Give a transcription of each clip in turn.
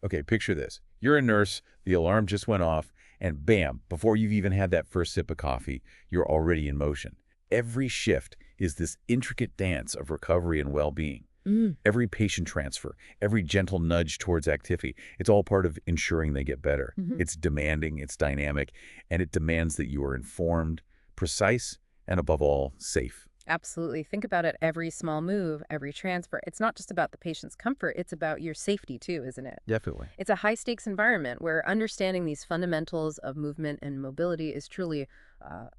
Okay, picture this. You're a nurse, the alarm just went off, and bam, before you've even had that first sip of coffee, you're already in motion. Every shift is this intricate dance of recovery and well-being. Every patient transfer, every gentle nudge towards activity, it's all part of ensuring they get better. It's demanding, it's dynamic, and it demands that you are informed, precise, and above all, safe. Absolutely. Think about it. Every small move, every transfer. It's not just about the patient's comfort. It's about your safety too, isn't it? Definitely. It's a high-stakes environment where understanding these fundamentals of movement and mobility is truly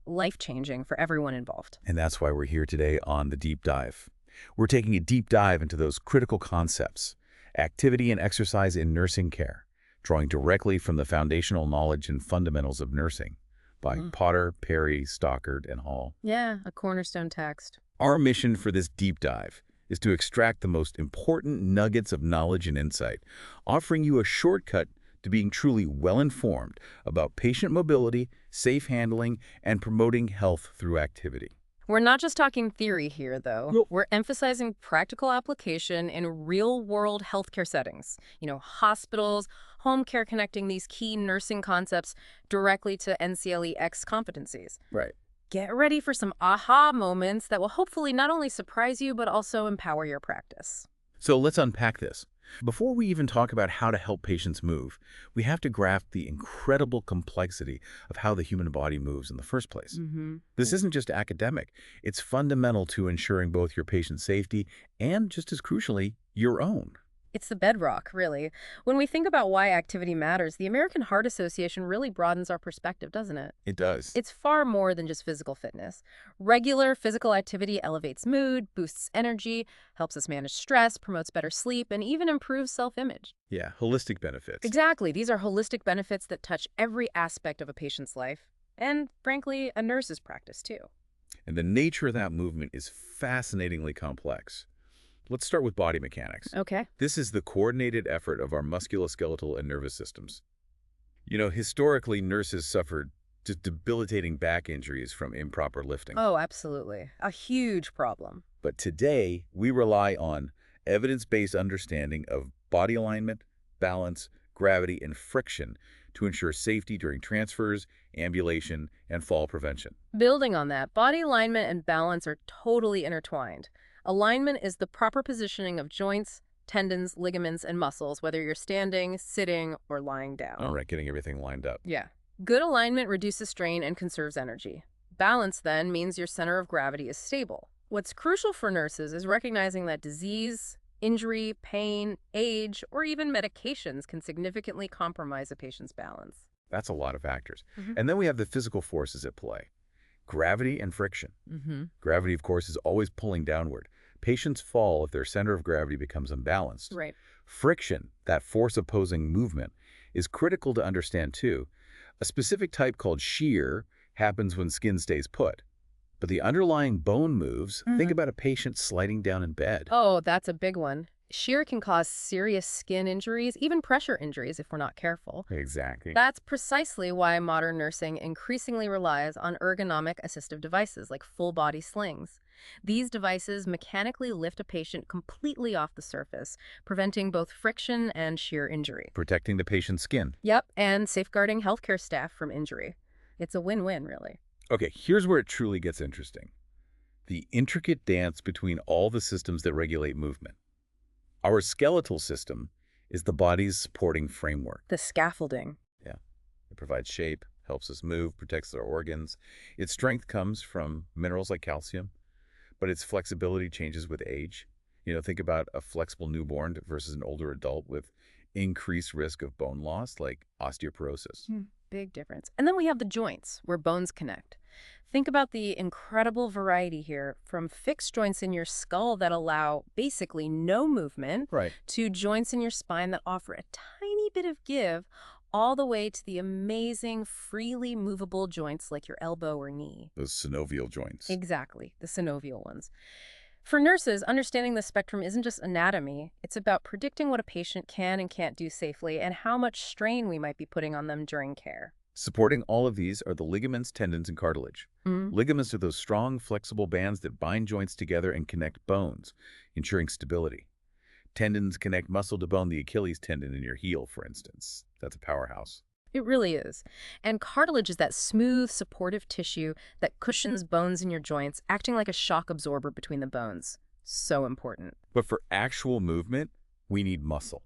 life-changing for everyone involved. And that's why we're here today on The Deep Dive. We're taking a deep dive into those critical concepts, activity and exercise in nursing care, drawing directly from the foundational knowledge and fundamentals of nursing by Potter, Perry, Stockard, and Hall. Yeah, a cornerstone text. Our mission for this deep dive is to extract the most important nuggets of knowledge and insight, offering you a shortcut to being truly well-informed about patient mobility, safe handling, and promoting health through activity. We're not just talking theory here, though. Nope. We're emphasizing practical application in real-world healthcare settings. Hospitals, home care, connecting these key nursing concepts directly to NCLEX competencies. Right. Get ready for some aha moments that will hopefully not only surprise you, but also empower your practice. So let's unpack this. Before we even talk about how to help patients move, we have to grasp the incredible complexity of how the human body moves in the first place. This isn't just academic. It's fundamental to ensuring both your patient's safety and, just as crucially, your own. It's the bedrock, really. When we think about why activity matters, the American Heart Association really broadens our perspective, doesn't it? It does. It's far more than just physical fitness. Regular physical activity elevates mood, boosts energy, helps us manage stress, promotes better sleep, and even improves self-image. Yeah, holistic benefits. Exactly. These are holistic benefits that touch every aspect of a patient's life, and frankly, a nurse's practice, too. And the nature of that movement is fascinatingly complex. Let's start with body mechanics. Okay. This is the coordinated effort of our musculoskeletal and nervous systems. Historically, nurses suffered just debilitating back injuries from improper lifting. Oh, absolutely. A huge problem. But today, we rely on evidence-based understanding of body alignment, balance, gravity, and friction to ensure safety during transfers, ambulation, and fall prevention. Building on that, body alignment and balance are totally intertwined. Alignment is the proper positioning of joints, tendons, ligaments, and muscles, whether you're standing, sitting, or lying down. All right, getting everything lined up. Yeah. Good alignment reduces strain and conserves energy. Balance, then, means your center of gravity is stable. What's crucial for nurses is recognizing that disease, injury, pain, age, or even medications can significantly compromise a patient's balance. That's a lot of factors. And then we have the physical forces at play. Gravity and friction. Gravity, of course, is always pulling downward. Patients fall if their center of gravity becomes imbalanced. Right. Friction, that force opposing movement, is critical to understand too. A specific type called shear happens when skin stays put. But the underlying bone moves. Think about a patient sliding down in bed. Oh, that's a big one. Shear can cause serious skin injuries, even pressure injuries if we're not careful. Exactly. That's precisely why modern nursing increasingly relies on ergonomic assistive devices like full-body slings. These devices mechanically lift a patient completely off the surface, preventing both friction and shear injury. Protecting the patient's skin. Yep, and safeguarding healthcare staff from injury. It's a win-win, really. Okay, here's where it truly gets interesting. The intricate dance between all the systems that regulate movement. Our skeletal system is the body's supporting framework. The scaffolding. Yeah. It provides shape, helps us move, protects our organs. Its strength comes from minerals like calcium, but its flexibility changes with age. Think about a flexible newborn versus an older adult with increased risk of bone loss like osteoporosis. Big difference. And then we have the joints, where bones connect. Think about the incredible variety here, from fixed joints in your skull that allow basically no movement, Right. to joints in your spine that offer a tiny bit of give, all the way to the amazing freely movable joints like your elbow or knee. Those synovial joints. Exactly, the synovial ones. For nurses, understanding the spectrum isn't just anatomy. It's about predicting what a patient can and can't do safely and how much strain we might be putting on them during care. Supporting all of these are the ligaments, tendons, and cartilage. Ligaments are those strong, flexible bands that bind joints together and connect bones, ensuring stability. Tendons connect muscle to bone, the Achilles tendon in your heel, for instance. That's a powerhouse. It really is. And cartilage is that smooth, supportive tissue that cushions bones in your joints, acting like a shock absorber between the bones. So important. But for actual movement, we need muscle.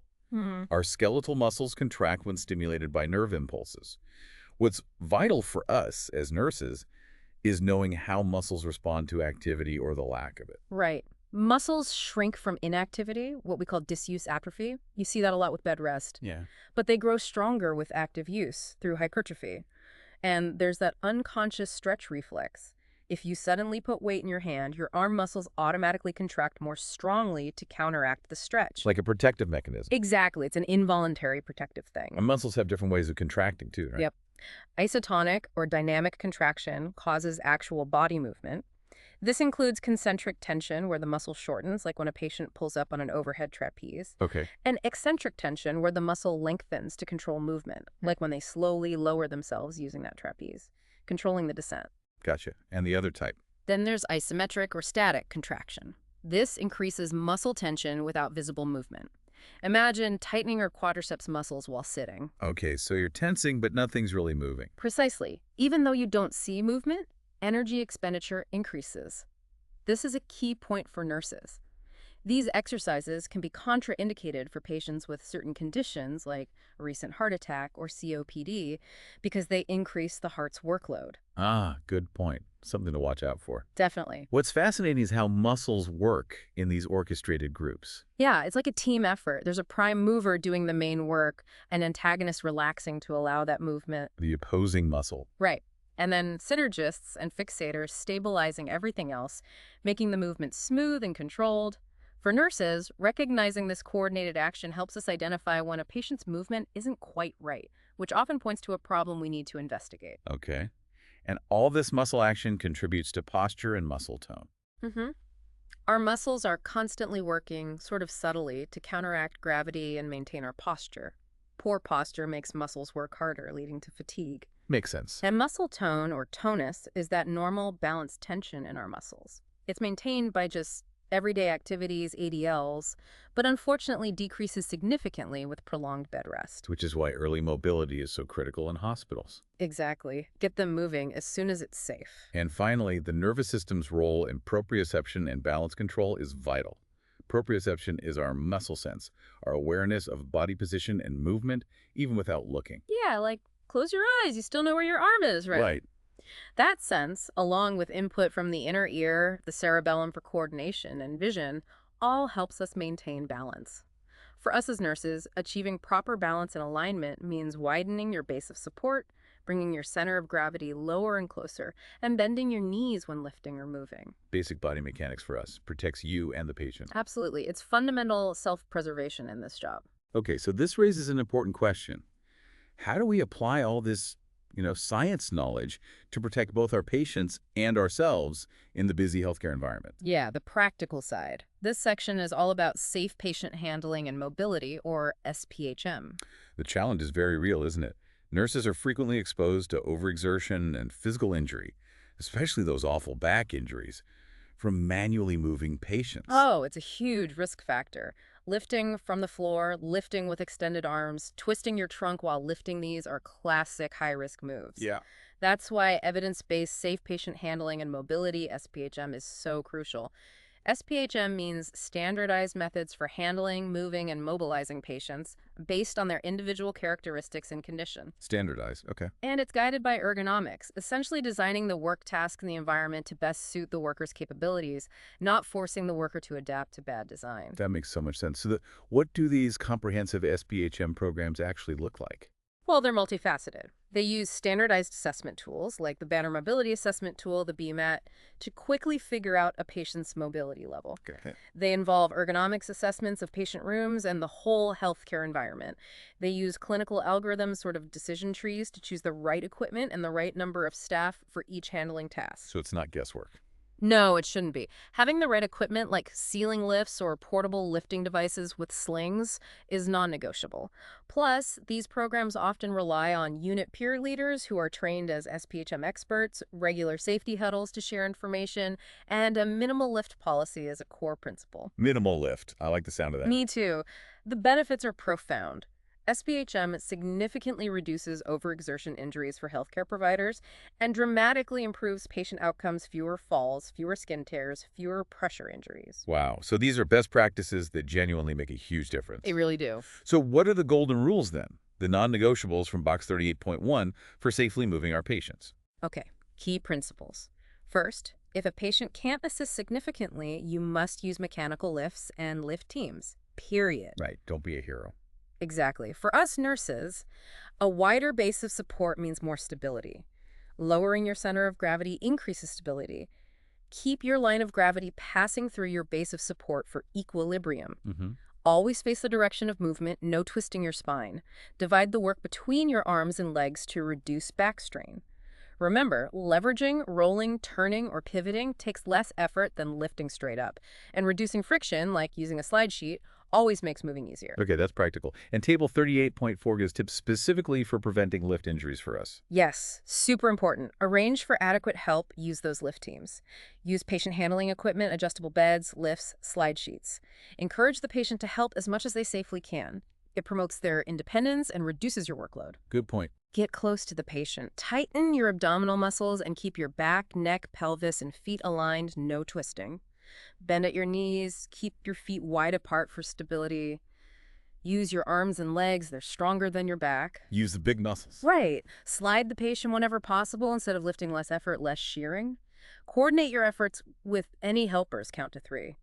Our skeletal muscles contract when stimulated by nerve impulses. What's vital for us as nurses is knowing how muscles respond to activity or the lack of it. Right. Muscles shrink from inactivity, what we call disuse atrophy. You see that a lot with bed rest. Yeah. But they grow stronger with active use through hypertrophy. And there's that unconscious stretch reflex. If you suddenly put weight in your hand, your arm muscles automatically contract more strongly to counteract the stretch. Like a protective mechanism. Exactly. It's an involuntary protective thing. And muscles have different ways of contracting too, right? Yep. Isotonic or dynamic contraction causes actual body movement. This includes concentric tension, where the muscle shortens, like when a patient pulls up on an overhead trapeze, Okay. and eccentric tension, where the muscle lengthens to control movement, like when they slowly lower themselves using that trapeze, controlling the descent. Gotcha. And the other type? Then there's isometric or static contraction. This increases muscle tension without visible movement. Imagine tightening your quadriceps muscles while sitting. Okay, so you're tensing, but nothing's really moving. Precisely. Even though you don't see movement, energy expenditure increases. This is a key point for nurses. These exercises can be contraindicated for patients with certain conditions like a recent heart attack or COPD because they increase the heart's workload. Ah, good point. Something to watch out for. Definitely. What's fascinating is how muscles work in these orchestrated groups. Yeah, it's like a team effort. There's a prime mover doing the main work, an antagonist relaxing to allow that movement. The opposing muscle. Right. And then synergists and fixators stabilizing everything else, making the movement smooth and controlled. For nurses, recognizing this coordinated action helps us identify when a patient's movement isn't quite right, which often points to a problem we need to investigate. Okay. And all this muscle action contributes to posture and muscle tone. Our muscles are constantly working, sort of subtly, to counteract gravity and maintain our posture. Poor posture makes muscles work harder, leading to fatigue. Makes sense. And muscle tone, or tonus, is that normal, balanced tension in our muscles. It's maintained by just everyday activities, ADLs, but unfortunately decreases significantly with prolonged bed rest. Which is why early mobility is so critical in hospitals. Exactly. Get them moving as soon as it's safe. And finally, the nervous system's role in proprioception and balance control is vital. Proprioception is our muscle sense, our awareness of body position and movement, even without looking. Yeah, like close your eyes, you still know where your arm is, right? Right. That sense, along with input from the inner ear, the cerebellum for coordination and vision, all helps us maintain balance. For us as nurses, achieving proper balance and alignment means widening your base of support, bringing your center of gravity lower and closer, and bending your knees when lifting or moving. Basic body mechanics for us. Protects you and the patient. Absolutely. It's fundamental self-preservation in this job. Okay, so this raises an important question. How do we apply all this science knowledge to protect both our patients and ourselves in the busy healthcare environment? Yeah, the practical side. This section is all about safe patient handling and mobility, or SPHM. The challenge is very real, isn't it? Nurses are frequently exposed to overexertion and physical injury, especially those awful back injuries, from manually moving patients. Oh, it's a huge risk factor. Lifting from the floor, lifting with extended arms, twisting your trunk while lifting these are classic high-risk moves. Yeah. That's why evidence-based safe patient handling and mobility, SPHM, is so crucial. SPHM means standardized methods for handling, moving, and mobilizing patients based on their individual characteristics and condition. Standardized, okay. And it's guided by ergonomics, essentially designing the work task and the environment to best suit the worker's capabilities, not forcing the worker to adapt to bad design. That makes so much sense. So what do these comprehensive SPHM programs actually look like? Well, they're multifaceted. They use standardized assessment tools like the Banner Mobility Assessment Tool, the BMAT, to quickly figure out a patient's mobility level. Okay. They involve ergonomics assessments of patient rooms and the whole healthcare environment. They use clinical algorithms, sort of decision trees, to choose the right equipment and the right number of staff for each handling task. So it's not guesswork. No, it shouldn't be. Having the right equipment like ceiling lifts or portable lifting devices with slings is non-negotiable. Plus, these programs often rely on unit peer leaders who are trained as SPHM experts, regular safety huddles to share information, and a minimal lift policy is a core principle. Minimal lift. I like the sound of that. Me too. The benefits are profound. SPHM significantly reduces overexertion injuries for healthcare providers and dramatically improves patient outcomes, fewer falls, fewer skin tears, fewer pressure injuries. Wow. So these are best practices that genuinely make a huge difference. They really do. So what are the golden rules then? The non-negotiables from Box 38.1 for safely moving our patients. Okay, key principles. First, if a patient can't assist significantly, you must use mechanical lifts and lift teams, period. Right. Don't be a hero. Exactly. For us nurses, a wider base of support means more stability. Lowering your center of gravity increases stability. Keep your line of gravity passing through your base of support for equilibrium. Always face the direction of movement, no twisting your spine. Divide the work between your arms and legs to reduce back strain. Remember, leveraging, rolling, turning, or pivoting takes less effort than lifting straight up. And reducing friction, like using a slide sheet, always makes moving easier. Okay, that's practical. And Table 38.4 gives tips specifically for preventing lift injuries for us. Yes, super important. Arrange for adequate help, use those lift teams. Use patient handling equipment, adjustable beds, lifts, slide sheets. Encourage the patient to help as much as they safely can. It promotes their independence and reduces your workload. Good point. Get close to the patient. Tighten your abdominal muscles and keep your back, neck, pelvis, and feet aligned, no twisting. Bend at your knees, keep your feet wide apart for stability. Use your arms and legs, they're stronger than your back. Use the big muscles. Right. Slide the patient whenever possible instead of lifting less effort, less shearing. Coordinate your efforts with any helpers, count to 3.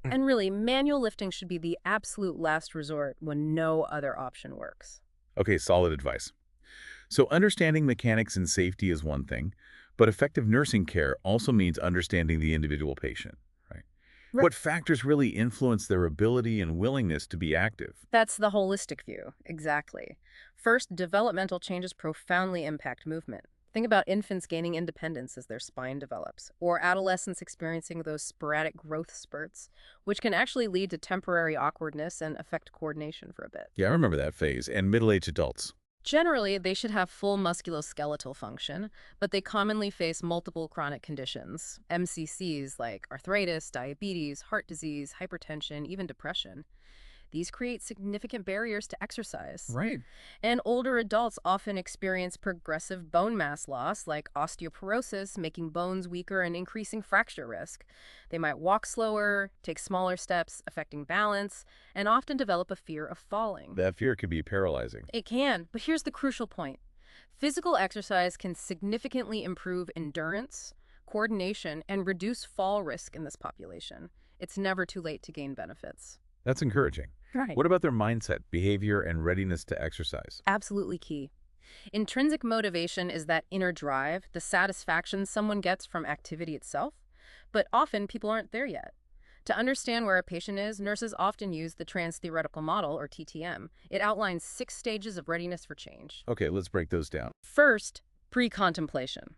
And really, manual lifting should be the absolute last resort when no other option works. Okay, solid advice. So understanding mechanics and safety is one thing, but effective nursing care also means understanding the individual patient. What factors really influence their ability and willingness to be active? That's the holistic view, exactly. First, developmental changes profoundly impact movement. Think about infants gaining independence as their spine develops, or adolescents experiencing those sporadic growth spurts, which can actually lead to temporary awkwardness and affect coordination for a bit. Yeah, I remember that phase. And middle-aged adults. Generally, they should have full musculoskeletal function, but they commonly face multiple chronic conditions, MCCs like arthritis, diabetes, heart disease, hypertension, even depression. These create significant barriers to exercise. Right. And older adults often experience progressive bone mass loss, like osteoporosis, making bones weaker and increasing fracture risk. They might walk slower, take smaller steps, affecting balance, and often develop a fear of falling. That fear can be paralyzing. It can, but here's the crucial point. Physical exercise can significantly improve endurance, coordination, and reduce fall risk in this population. It's never too late to gain benefits. That's encouraging. Right. What about their mindset, behavior, and readiness to exercise? Absolutely key. Intrinsic motivation is that inner drive, the satisfaction someone gets from activity itself, but often people aren't there yet. To understand where a patient is, nurses often use the Trans-Theoretical Model, or TTM. It outlines 6 stages of readiness for change. Okay, let's break those down. First, pre-contemplation.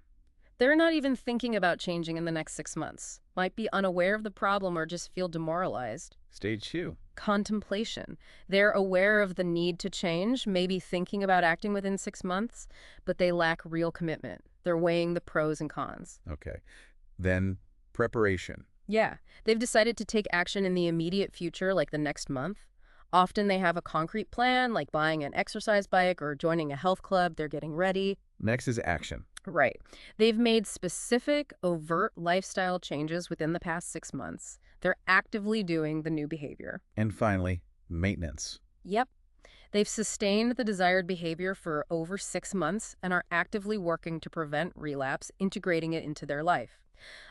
They're not even thinking about changing in the next 6 months, might be unaware of the problem or just feel demoralized. Stage 2. Contemplation. They're aware of the need to change, maybe thinking about acting within 6 months, but they lack real commitment. They're weighing the pros and cons. Okay. Then preparation. Yeah, they've decided to take action in the immediate future, like the next month. Often they have a concrete plan, like buying an exercise bike or joining a health club. They're getting ready. Next is action. Right. They've made specific, overt lifestyle changes within the past 6 months. They're actively doing the new behavior. And finally, maintenance. Yep. They've sustained the desired behavior for over 6 months and are actively working to prevent relapse, integrating it into their life.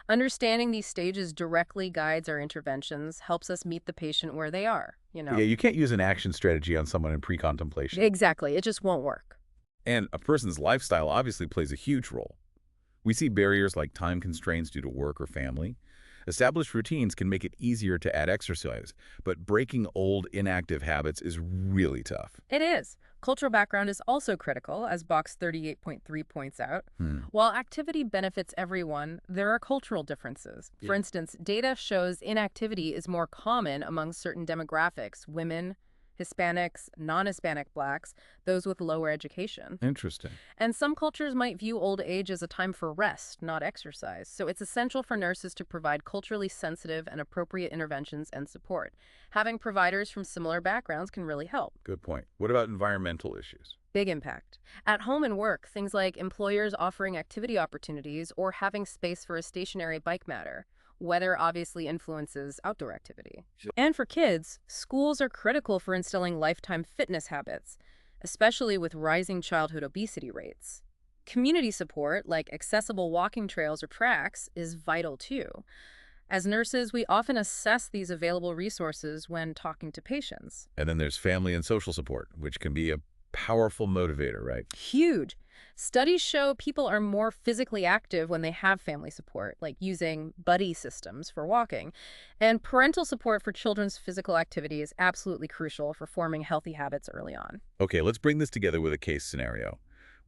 Understanding these stages directly guides our interventions, helps us meet the patient where they are, Yeah, you can't use an action strategy on someone in pre-contemplation. Exactly. It just won't work. And a person's lifestyle obviously plays a huge role. We see barriers like time constraints due to work or family. Established routines can make it easier to add exercise, but breaking old, inactive habits is really tough. It is. Cultural background is also critical, as box 38.3 points out. Hmm. While activity benefits everyone, there are cultural differences. For Yeah. instance, data shows inactivity is more common among certain demographics: women, Hispanics, non-Hispanic blacks, those with lower education. Interesting. And some cultures might view old age as a time for rest, not exercise. So it's essential for nurses to provide culturally sensitive and appropriate interventions and support. Having providers from similar backgrounds can really help. Good point. What about environmental issues? Big impact. At home and work, things like employers offering activity opportunities or having space for a stationary bike matter. Weather obviously influences outdoor activity. Sure. And for kids, schools are critical for instilling lifetime fitness habits, especially with rising childhood obesity rates. Community support, like accessible walking trails or tracks, is vital too. As nurses, we often assess these available resources when talking to patients. And then there's family and social support, which can be a powerful motivator, right? Huge. Studies show people are more physically active when they have family support, like using buddy systems for walking. And parental support for children's physical activity is absolutely crucial for forming healthy habits early on. Okay, let's bring this together with a case scenario.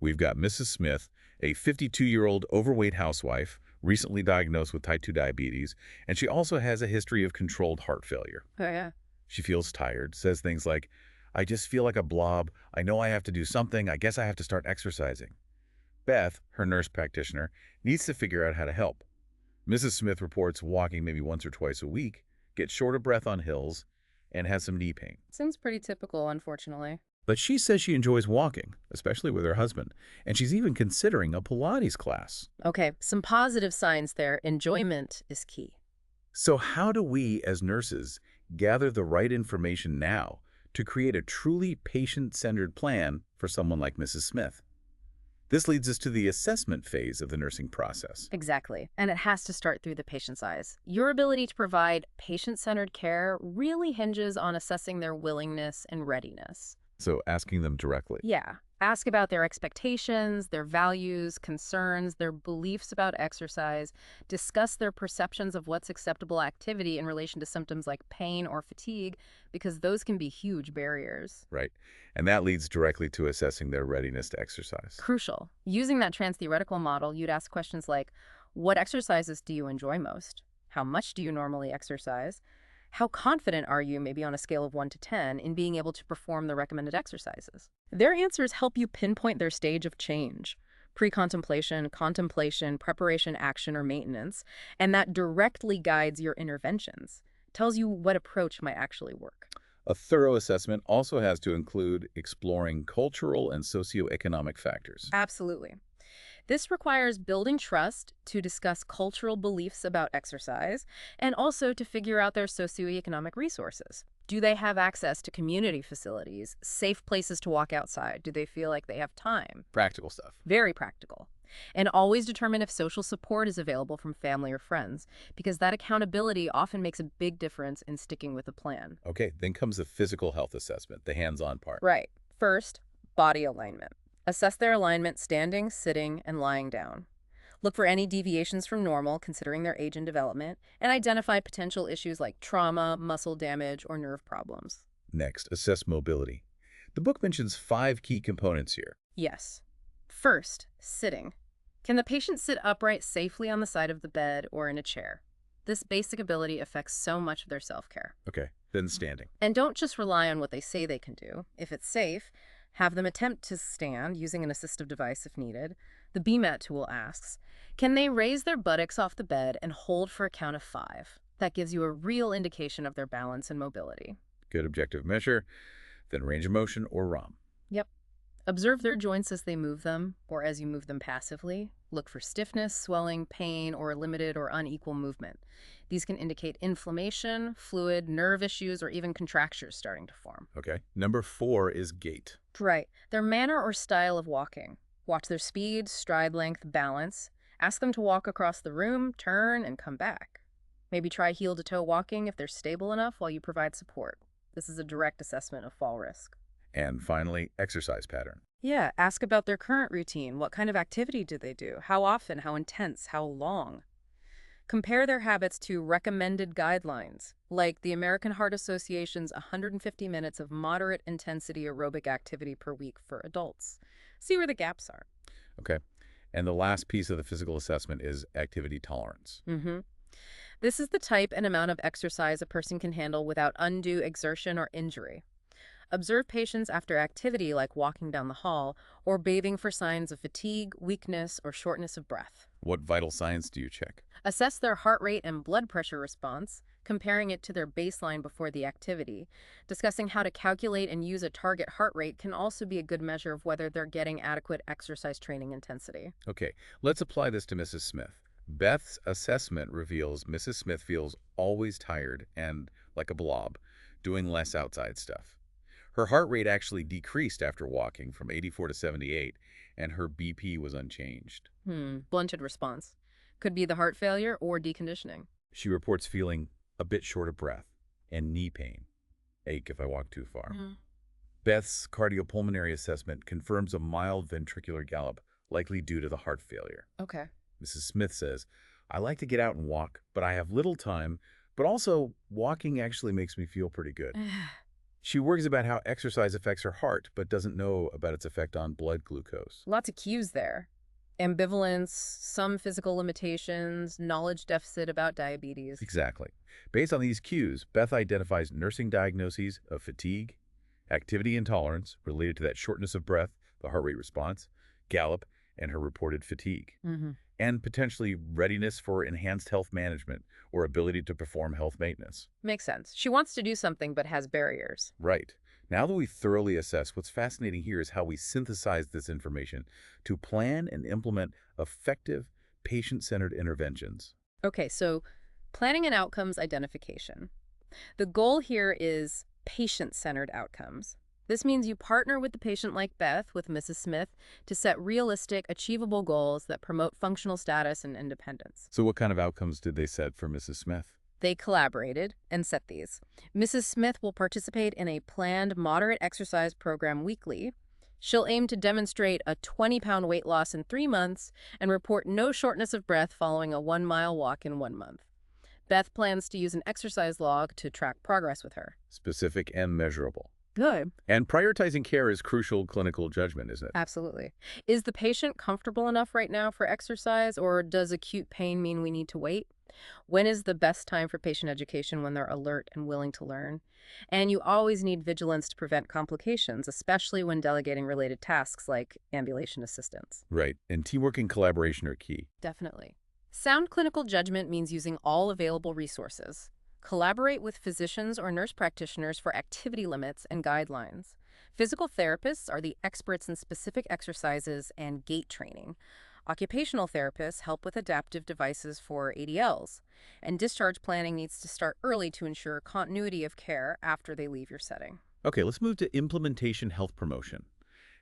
We've got Mrs. Smith, a 52-year-old overweight housewife, recently diagnosed with type 2 diabetes, and she also has a history of controlled heart failure. Oh, yeah. She feels tired, says things like, "I just feel like a blob. I know I have to do something. I guess I have to start exercising." Beth, her nurse practitioner, needs to figure out how to help. Mrs. Smith reports walking maybe once or twice a week, gets short of breath on hills, and has some knee pain. Seems pretty typical, unfortunately. But she says she enjoys walking, especially with her husband, and she's even considering a Pilates class. Okay, some positive signs there. Enjoyment is key. So how do we, as nurses, gather the right information now to create a truly patient-centered plan for someone like Mrs. Smith? This leads us to the assessment phase of the nursing process. Exactly. And it has to start through the patient's eyes. Your ability to provide patient-centered care really hinges on assessing their willingness and readiness. So asking them directly. Yeah. Ask about their expectations, their values, concerns, their beliefs about exercise. Discuss their perceptions of what's acceptable activity in relation to symptoms like pain or fatigue, because those can be huge barriers. Right. And that leads directly to assessing their readiness to exercise. Crucial. Using that trans-theoretical model, you'd ask questions like, what exercises do you enjoy most? How much do you normally exercise? How confident are you, maybe on a scale of 1 to 10, in being able to perform the recommended exercises? Their answers help you pinpoint their stage of change: pre-contemplation, contemplation, preparation, action, or maintenance, and that directly guides your interventions, tells you what approach might actually work. A thorough assessment also has to include exploring cultural and socioeconomic factors. Absolutely. This requires building trust to discuss cultural beliefs about exercise and also to figure out their socioeconomic resources. Do they have access to community facilities, safe places to walk outside? Do they feel like they have time? Practical stuff. Very practical. And always determine if social support is available from family or friends, because that accountability often makes a big difference in sticking with a plan. Okay, then comes the physical health assessment, the hands-on part. Right. First, body alignment. Assess their alignment standing, sitting, and lying down. Look for any deviations from normal, considering their age and development, and identify potential issues like trauma, muscle damage, or nerve problems. Next, assess mobility. The book mentions 5 key components here. Yes. First, sitting. Can the patient sit upright safely on the side of the bed or in a chair? This basic ability affects so much of their self-care. Okay, then standing. And don't just rely on what they say they can do. If it's safe, have them attempt to stand using an assistive device if needed. The BMAT tool asks, can they raise their buttocks off the bed and hold for a count of 5? That gives you a real indication of their balance and mobility. Good objective measure. Then range of motion or ROM. Yep. Observe their joints as they move them or as you move them passively. Look for stiffness, swelling, pain, or limited or unequal movement. These can indicate inflammation, fluid, nerve issues, or even contractures starting to form. Okay. Number 4 is gait. Right. Their manner or style of walking. Watch their speed, stride length, balance. Ask them to walk across the room, turn, and come back. Maybe try heel-to-toe walking if they're stable enough while you provide support. This is a direct assessment of fall risk. And finally, exercise pattern. Yeah, ask about their current routine. What kind of activity do they do? How often? How intense? How long? Compare their habits to recommended guidelines, like the American Heart Association's 150 minutes of moderate intensity aerobic activity per week for adults. See where the gaps are. Okay. And the last piece of the physical assessment is activity tolerance. This is the type and amount of exercise a person can handle without undue exertion or injury. Observe patients after activity like walking down the hall or bathing for signs of fatigue, weakness, or shortness of breath. What vital signs do you check? Assess their heart rate and blood pressure response, comparing it to their baseline before the activity. Discussing how to calculate and use a target heart rate can also be a good measure of whether they're getting adequate exercise training intensity. Okay, let's apply this to Mrs. Smith. Beth's assessment reveals Mrs. Smith feels always tired and like a blob, doing less outside stuff. Her heart rate actually decreased after walking from 84 to 78, and her BP was unchanged. Blunted response. Could be the heart failure or deconditioning. She reports feeling a bit short of breath and knee pain, ache if I walk too far. Beth's cardiopulmonary assessment confirms a mild ventricular gallop, likely due to the heart failure. Okay. Mrs. Smith says, I like to get out and walk, but I have little time, but also walking actually makes me feel pretty good. She worries about how exercise affects her heart, but doesn't know about its effect on blood glucose. Lots of cues there. Ambivalence, some physical limitations, knowledge deficit about diabetes. Exactly. Based on these cues, Beth identifies nursing diagnoses of fatigue, activity intolerance related to that shortness of breath, the heart rate response, gallop, and her reported fatigue, and potentially readiness for enhanced health management or ability to perform health maintenance. Makes sense. She wants to do something but has barriers. Right. Now that we thoroughly assess, what's fascinating here is how we synthesize this information to plan and implement effective, patient-centered interventions. Okay, so planning and outcomes identification. The goal here is patient-centered outcomes. This means you partner with the patient like Beth, with Mrs. Smith, to set realistic, achievable goals that promote functional status and independence. So what kind of outcomes did they set for Mrs. Smith? They collaborated and set these. Mrs. Smith will participate in a planned moderate exercise program weekly. She'll aim to demonstrate a 20-pound weight loss in 3 months and report no shortness of breath following a 1-mile walk in 1 month. Beth plans to use an exercise log to track progress with her. Specific and measurable. Good. And prioritizing care is crucial clinical judgment, isn't it? Absolutely. Is the patient comfortable enough right now for exercise, or does acute pain mean we need to wait? When is the best time for patient education? When they're alert and willing to learn? And you always need vigilance to prevent complications, especially when delegating related tasks like ambulation assistance. Right. And teamwork and collaboration are key. Definitely. Sound clinical judgment means using all available resources. Collaborate with physicians or nurse practitioners for activity limits and guidelines. Physical therapists are the experts in specific exercises and gait training. Occupational therapists help with adaptive devices for ADLs. And discharge planning needs to start early to ensure continuity of care after they leave your setting. Okay, let's move to implementation health promotion.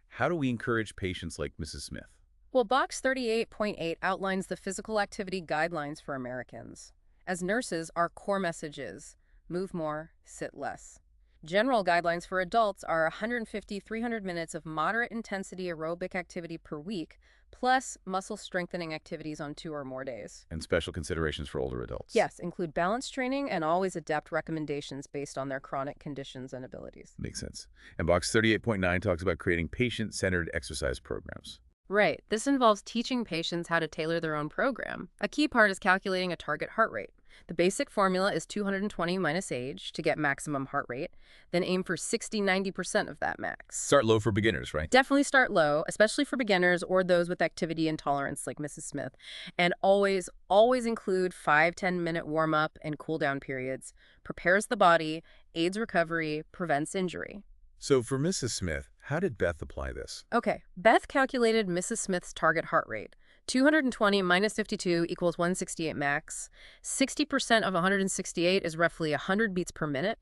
How do we encourage patients like Mrs. Smith? Well, Box 38.8 outlines the physical activity guidelines for Americans. As nurses, our core message is move more, sit less. General guidelines for adults are 150-300 minutes of moderate intensity aerobic activity per week, plus muscle strengthening activities on 2 or more days. And special considerations for older adults. Yes, include balance training and always adapt recommendations based on their chronic conditions and abilities. Makes sense. And Box 38.9 talks about creating patient-centered exercise programs. Right. This involves teaching patients how to tailor their own program. A key part is calculating a target heart rate. The basic formula is 220 minus age to get maximum heart rate, then aim for 60-90% of that max. Start low for beginners, right? Definitely start low, especially for beginners or those with activity intolerance like Mrs. Smith. And always include 5-10 minute warm-up and cool-down periods. Prepares the body, aids recovery, prevents injury. So for Mrs. Smith, how did Beth apply this? Okay, Beth calculated Mrs. Smith's target heart rate. 220 minus 52 equals 168 max. 60% of 168 is roughly 100 beats per minute.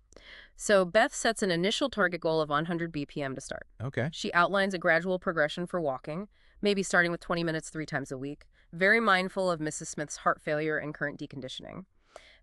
So Beth sets an initial target goal of 100 BPM to start. Okay. She outlines a gradual progression for walking, maybe starting with 20 minutes 3 times a week, very mindful of Mrs. Smith's heart failure and current deconditioning.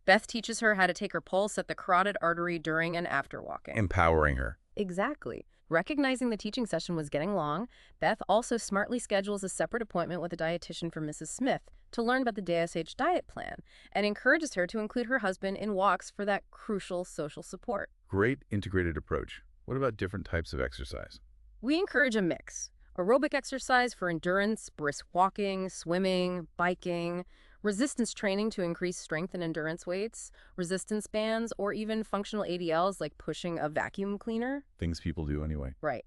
Beth teaches her how to take her pulse at the carotid artery during and after walking. Empowering her. Exactly. Recognizing the teaching session was getting long, Beth also smartly schedules a separate appointment with a dietitian for Mrs. Smith to learn about the DSH diet plan and encourages her to include her husband in walks for that crucial social support. Great integrated approach. What about different types of exercise? We encourage a mix. Aerobic exercise for endurance, brisk walking, swimming, biking, resistance training to increase strength and endurance weights, resistance bands, or even functional ADLs like pushing a vacuum cleaner. Things people do anyway. Right.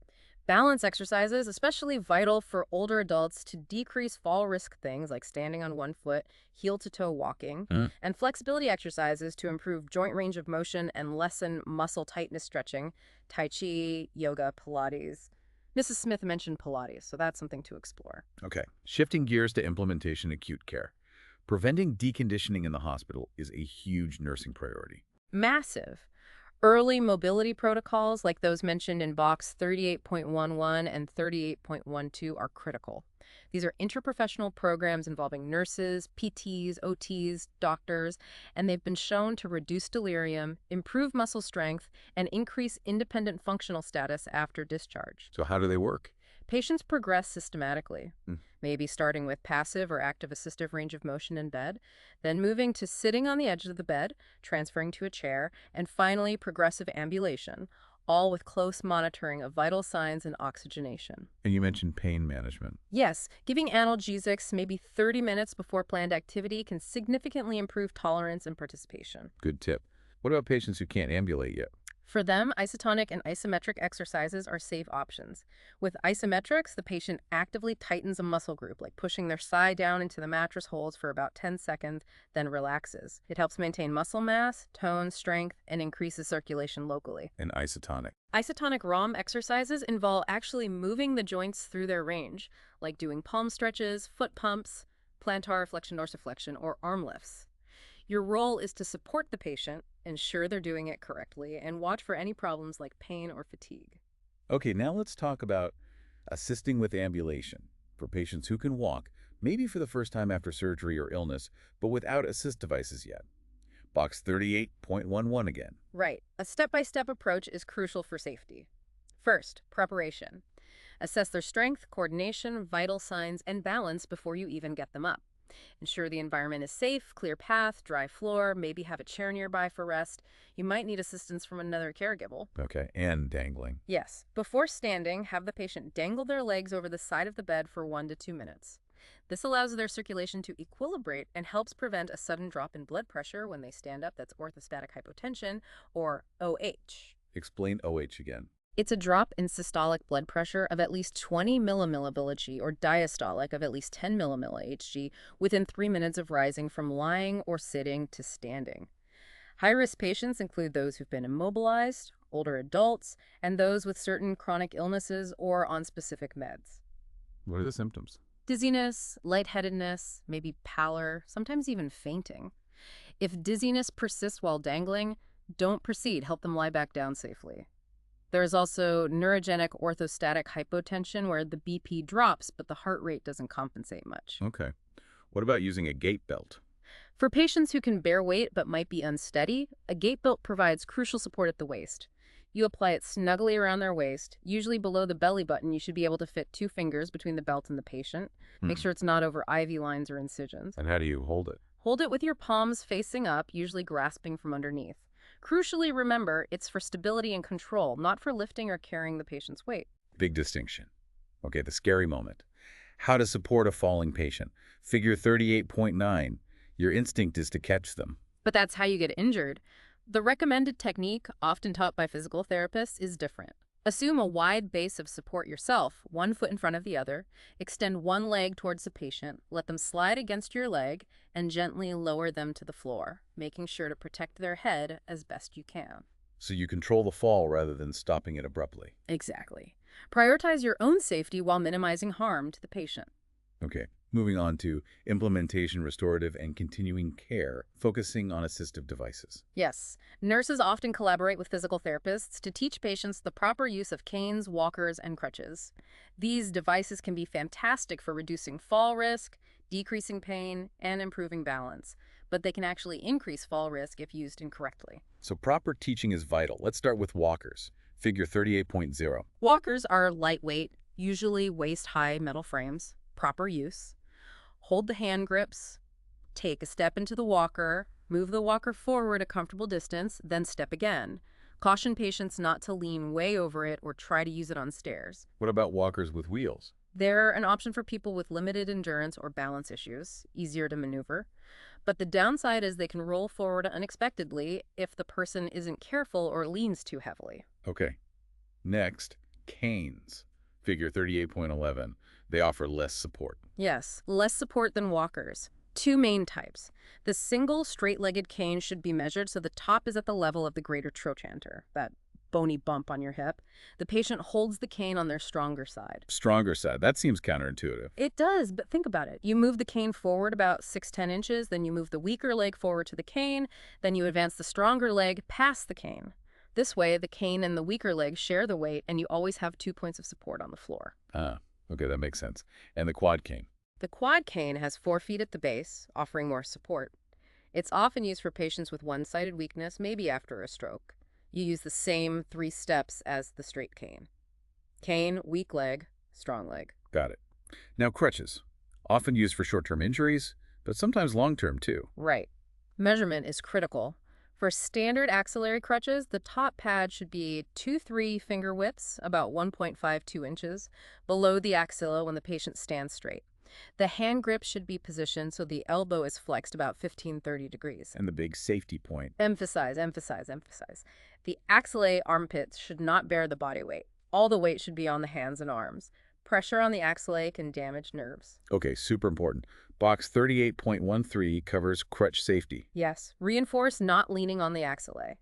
Balance exercises, especially vital for older adults to decrease fall risk things like standing on one foot, heel-to-toe walking, and flexibility exercises to improve joint range of motion and lessen muscle tightness stretching, Tai Chi, yoga, Pilates. Mrs. Smith mentioned Pilates, so that's something to explore. Okay. Shifting gears to implementation acute care. Preventing deconditioning in the hospital is a huge nursing priority. Massive. Early mobility protocols like those mentioned in Box 38.11 and 38.12 are critical. These are interprofessional programs involving nurses, PTs, OTs, doctors, and they've been shown to reduce delirium, improve muscle strength, and increase independent functional status after discharge. So how do they work? Patients progress systematically, maybe starting with passive or active assistive range of motion in bed, then moving to sitting on the edge of the bed, transferring to a chair, and finally progressive ambulation, all with close monitoring of vital signs and oxygenation. And you mentioned pain management. Yes, giving analgesics maybe 30 minutes before planned activity can significantly improve tolerance and participation. Good tip. What about patients who can't ambulate yet? For them, isotonic and isometric exercises are safe options. With isometrics, the patient actively tightens a muscle group, like pushing their side down into the mattress holds for about 10 seconds, then relaxes. It helps maintain muscle mass, tone, strength, and increases circulation locally. And isotonic. Isotonic ROM exercises involve actually moving the joints through their range, like doing palm stretches, foot pumps, plantar flexion, dorsiflexion, or arm lifts. Your role is to support the patient, ensure they're doing it correctly, and watch for any problems like pain or fatigue. Okay, now let's talk about assisting with ambulation for patients who can walk, maybe for the first time after surgery or illness, but without assist devices yet. Box 38.11 again. Right. A step-by-step approach is crucial for safety. First, preparation. Assess their strength, coordination, vital signs, and balance before you even get them up. Ensure the environment is safe, clear path, dry floor, maybe have a chair nearby for rest. You might need assistance from another caregiver. Okay, and dangling. Yes. Before standing, have the patient dangle their legs over the side of the bed for 1 to 2 minutes. This allows their circulation to equilibrate and helps prevent a sudden drop in blood pressure when they stand up. That's orthostatic hypotension, or OH. Explain OH again. It's a drop in systolic blood pressure of at least 20 millimilli or diastolic of at least 10 millimilli within 3 minutes of rising from lying or sitting to standing. High-risk patients include those who've been immobilized, older adults, and those with certain chronic illnesses or on specific meds. What are the symptoms? Dizziness, lightheadedness, maybe pallor, sometimes even fainting. If dizziness persists while dangling, don't proceed. Help them lie back down safely. There is also neurogenic orthostatic hypotension where the BP drops, but the heart rate doesn't compensate much. Okay. What about using a gait belt? For patients who can bear weight but might be unsteady, a gait belt provides crucial support at the waist. You apply it snugly around their waist, usually below the belly button. You should be able to fit 2 fingers between the belt and the patient. Make sure it's not over IV lines or incisions. And how do you hold it? Hold it with your palms facing up, usually grasping from underneath. Crucially, remember, it's for stability and control, not for lifting or carrying the patient's weight. Big distinction. Okay, the scary moment. How to support a falling patient. Figure 38.9. Your instinct is to catch them. But that's how you get injured. The recommended technique, often taught by physical therapists, is different. Assume a wide base of support yourself, 1 foot in front of the other. Extend one leg towards the patient. Let them slide against your leg and gently lower them to the floor, making sure to protect their head as best you can. So you control the fall rather than stopping it abruptly. Exactly. Prioritize your own safety while minimizing harm to the patient. Okay, moving on to implementation, restorative, and continuing care, focusing on assistive devices. Yes, nurses often collaborate with physical therapists to teach patients the proper use of canes, walkers, and crutches. These devices can be fantastic for reducing fall risk, decreasing pain, and improving balance, but they can actually increase fall risk if used incorrectly. So proper teaching is vital. Let's start with walkers. Figure 38.0. Walkers are lightweight, usually waist-high metal frames. Proper use. Hold the hand grips, take a step into the walker, move the walker forward a comfortable distance, then step again. Caution patients not to lean way over it or try to use it on stairs. What about walkers with wheels? They're an option for people with limited endurance or balance issues, easier to maneuver. But the downside is they can roll forward unexpectedly if the person isn't careful or leans too heavily. Okay. Next, canes. Figure 38.11. They offer less support. Yes, less support than walkers. Two main types. The single straight-legged cane should be measured so the top is at the level of the greater trochanter, that bony bump on your hip. The patient holds the cane on their stronger side. Stronger side. That seems counterintuitive. It does, but think about it. You move the cane forward about 6-10 inches, then you move the weaker leg forward to the cane, then you advance the stronger leg past the cane. This way, the cane and the weaker leg share the weight, and you always have 2 points of support on the floor. Ah, okay, that makes sense. And the quad cane. The quad cane has 4 feet at the base, offering more support. It's often used for patients with one-sided weakness, maybe after a stroke. You use the same 3 steps as the straight cane. Cane, weak leg, strong leg. Got it. Now, crutches. Often used for short-term injuries, but sometimes long-term too. Right. Measurement is critical. For standard axillary crutches, the top pad should be 2-3 finger widths, about 1.52 inches, below the axilla when the patient stands straight. The hand grip should be positioned so the elbow is flexed about 15-30 degrees. And the big safety point. Emphasize, emphasize, emphasize. The axillae armpits should not bear the body weight. All the weight should be on the hands and arms. Pressure on the axillae can damage nerves. Okay, super important. Box 38.13 covers crutch safety. Yes, reinforce not leaning on the axillae.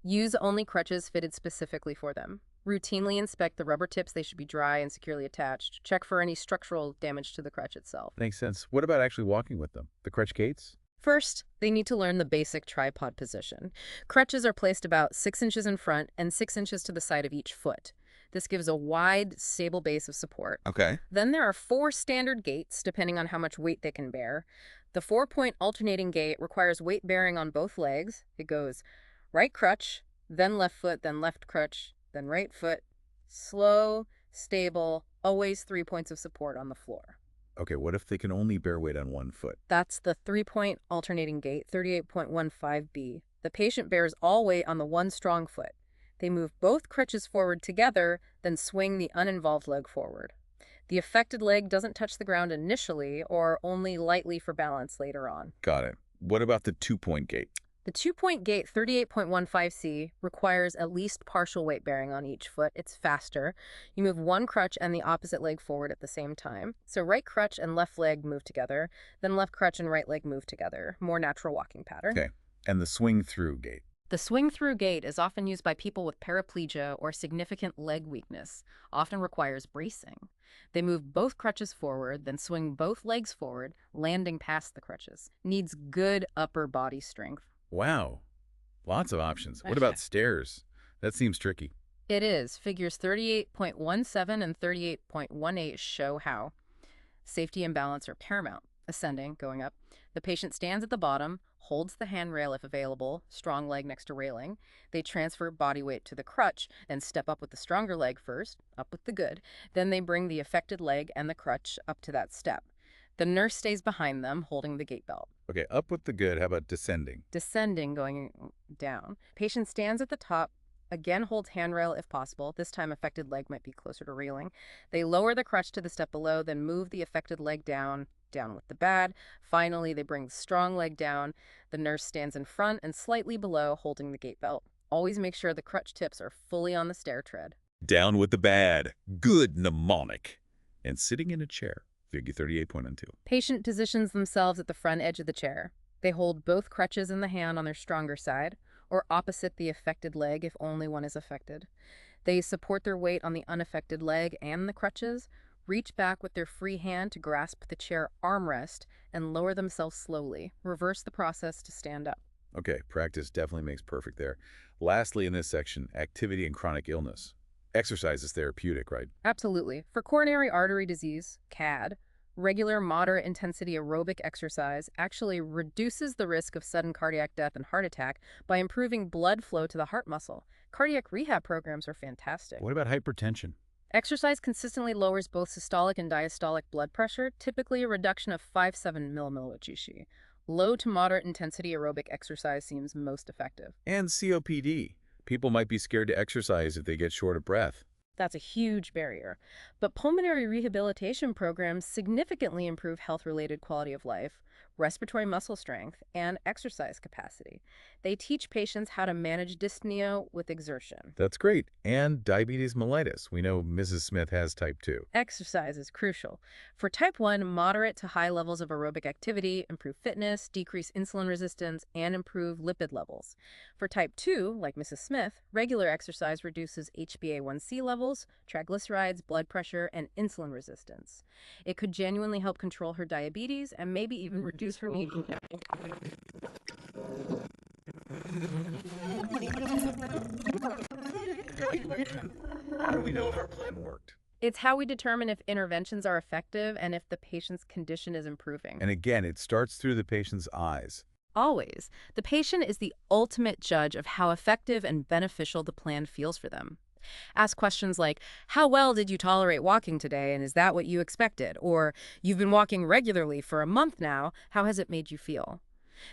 Use only crutches fitted specifically for them. Routinely inspect the rubber tips. They should be dry and securely attached. Check for any structural damage to the crutch itself. Makes sense. What about actually walking with them? The crutch gaits? First, they need to learn the basic tripod position. Crutches are placed about 6 inches in front and 6 inches to the side of each foot. This gives a wide, stable base of support. Okay. Then there are 4 standard gaits, depending on how much weight they can bear. The 4-point alternating gait requires weight bearing on both legs. It goes right crutch, then left foot, then left crutch, then right foot. Slow, stable, always 3 points of support on the floor. Okay, what if they can only bear weight on one foot? That's the 3-point alternating gait, 38.15b. The patient bears all weight on the one strong foot. They move both crutches forward together, then swing the uninvolved leg forward. The affected leg doesn't touch the ground initially or only lightly for balance later on. Got it. What about the 2-point gait? The 2-point gait, 38.15c, requires at least partial weight bearing on each foot. It's faster. You move one crutch and the opposite leg forward at the same time. So right crutch and left leg move together, then left crutch and right leg move together. More natural walking pattern. Okay. And the swing-through gait? The swing-through gait is often used by people with paraplegia or significant leg weakness, often requires bracing. They move both crutches forward, then swing both legs forward, landing past the crutches. Needs good upper body strength. Wow. Lots of options. What about stairs? That seems tricky. It is. Figures 38.17 and 38.18 show how. Safety and balance are paramount. Ascending, going up. The patient stands at the bottom, holds the handrail if available, strong leg next to railing. They transfer body weight to the crutch, then step up with the stronger leg first, up with the good. Then they bring the affected leg and the crutch up to that step. The nurse stays behind them, holding the gait belt. Okay, up with the good. How about descending? Descending, going down. Patient stands at the top, again holds handrail if possible. This time affected leg might be closer to railing. They lower the crutch to the step below, then move the affected leg down with the bad. Finally, they bring the strong leg down. The nurse stands in front and slightly below, holding the gait belt. Always make sure the crutch tips are fully on the stair tread. Down with the bad. Good mnemonic. And sitting in a chair. Figure 38.12. Patient positions themselves at the front edge of the chair. They hold both crutches in the hand on their stronger side, or opposite the affected leg if only one is affected. They support their weight on the unaffected leg and the crutches, reach back with their free hand to grasp the chair armrest, and lower themselves slowly. Reverse the process to stand up. Okay, practice definitely makes perfect there. Lastly, in this section, activity and chronic illness. Exercise is therapeutic, right? Absolutely. For coronary artery disease, CAD, regular moderate intensity aerobic exercise actually reduces the risk of sudden cardiac death and heart attack by improving blood flow to the heart muscle. Cardiac rehab programs are fantastic. What about hypertension? Exercise consistently lowers both systolic and diastolic blood pressure, typically a reduction of 5-7 mmHg. Low to moderate intensity aerobic exercise seems most effective. And COPD. People might be scared to exercise if they get short of breath. That's a huge barrier. But pulmonary rehabilitation programs significantly improve health-related quality of life, respiratory muscle strength, and exercise capacity. They teach patients how to manage dyspnea with exertion. That's great. And diabetes mellitus. We know Mrs. Smith has type 2. Exercise is crucial. For type 1, moderate to high levels of aerobic activity improve fitness, decrease insulin resistance, and improve lipid levels. For type 2, like Mrs. Smith, regular exercise reduces HbA1c levels, triglycerides, blood pressure, and insulin resistance. It could genuinely help control her diabetes and maybe even reduce her need. How do we know if our plan worked? It's how we determine if interventions are effective and if the patient's condition is improving. And again, it starts through the patient's eyes. Always, the patient is the ultimate judge of how effective and beneficial the plan feels for them. Ask questions like, how well did you tolerate walking today, and is that what you expected? Or, you've been walking regularly for a month now, how has it made you feel?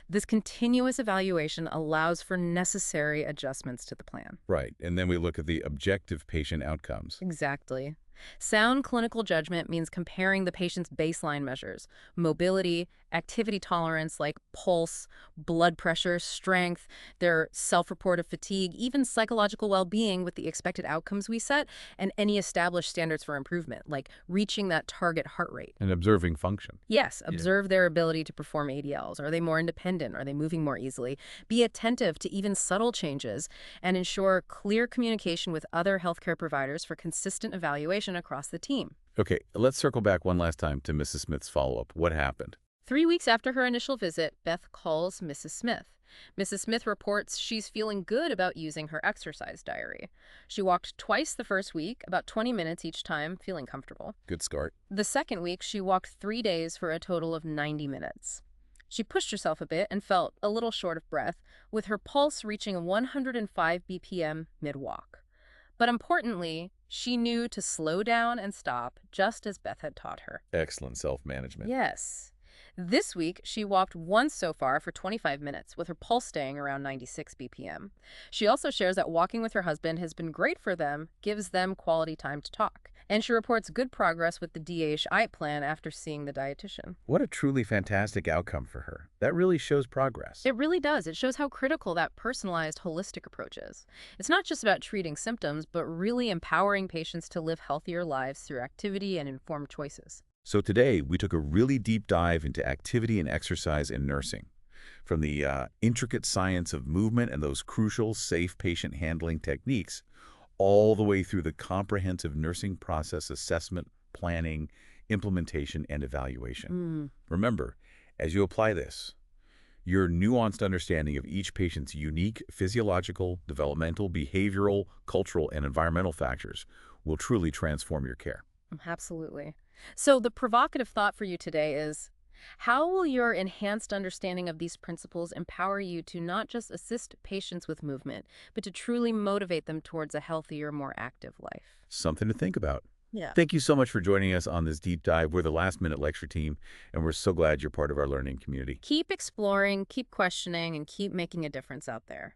This continuous evaluation allows for necessary adjustments to the plan. Right. And then we look at the objective patient outcomes. Exactly. Sound clinical judgment means comparing the patient's baseline measures, mobility, activity tolerance like pulse, blood pressure, strength, their self-report of fatigue, even psychological well-being with the expected outcomes we set, and any established standards for improvement, like reaching that target heart rate. And observing function. Yes, observe their ability to perform ADLs. Are they more independent? Are they moving more easily? Be attentive to even subtle changes and ensure clear communication with other healthcare providers for consistent evaluation across the team. Okay, let's circle back one last time to Mrs. Smith's follow-up. What happened? 3 weeks after her initial visit, Beth calls Mrs. Smith. Mrs. Smith reports she's feeling good about using her exercise diary. She walked twice the first week, about 20 minutes each time, feeling comfortable. Good start. The second week, she walked 3 days for a total of 90 minutes. She pushed herself a bit and felt a little short of breath, with her pulse reaching 105 BPM mid-walk. But importantly, she knew to slow down and stop, just as Beth had taught her. Excellent self-management. Yes. This week, she walked once so far for 25 minutes, with her pulse staying around 96 BPM. She also shares that walking with her husband has been great for them, gives them quality time to talk. And she reports good progress with the DHI plan after seeing the dietitian. What a truly fantastic outcome for her. That really shows progress. It really does. It shows how critical that personalized, holistic approach is. It's not just about treating symptoms, but really empowering patients to live healthier lives through activity and informed choices. So today, we took a really deep dive into activity and exercise in nursing. From the intricate science of movement and those crucial, safe patient handling techniques, all the way through the comprehensive nursing process assessment, planning, implementation, and evaluation. Remember, as you apply this, your nuanced understanding of each patient's unique physiological, developmental, behavioral, cultural, and environmental factors will truly transform your care. Absolutely. So the provocative thought for you today is, how will your enhanced understanding of these principles empower you to not just assist patients with movement, but to truly motivate them towards a healthier, more active life? Something to think about. Yeah. Thank you so much for joining us on this deep dive. We're the Last Minute Lecture team, and we're so glad you're part of our learning community. Keep exploring, keep questioning, and keep making a difference out there.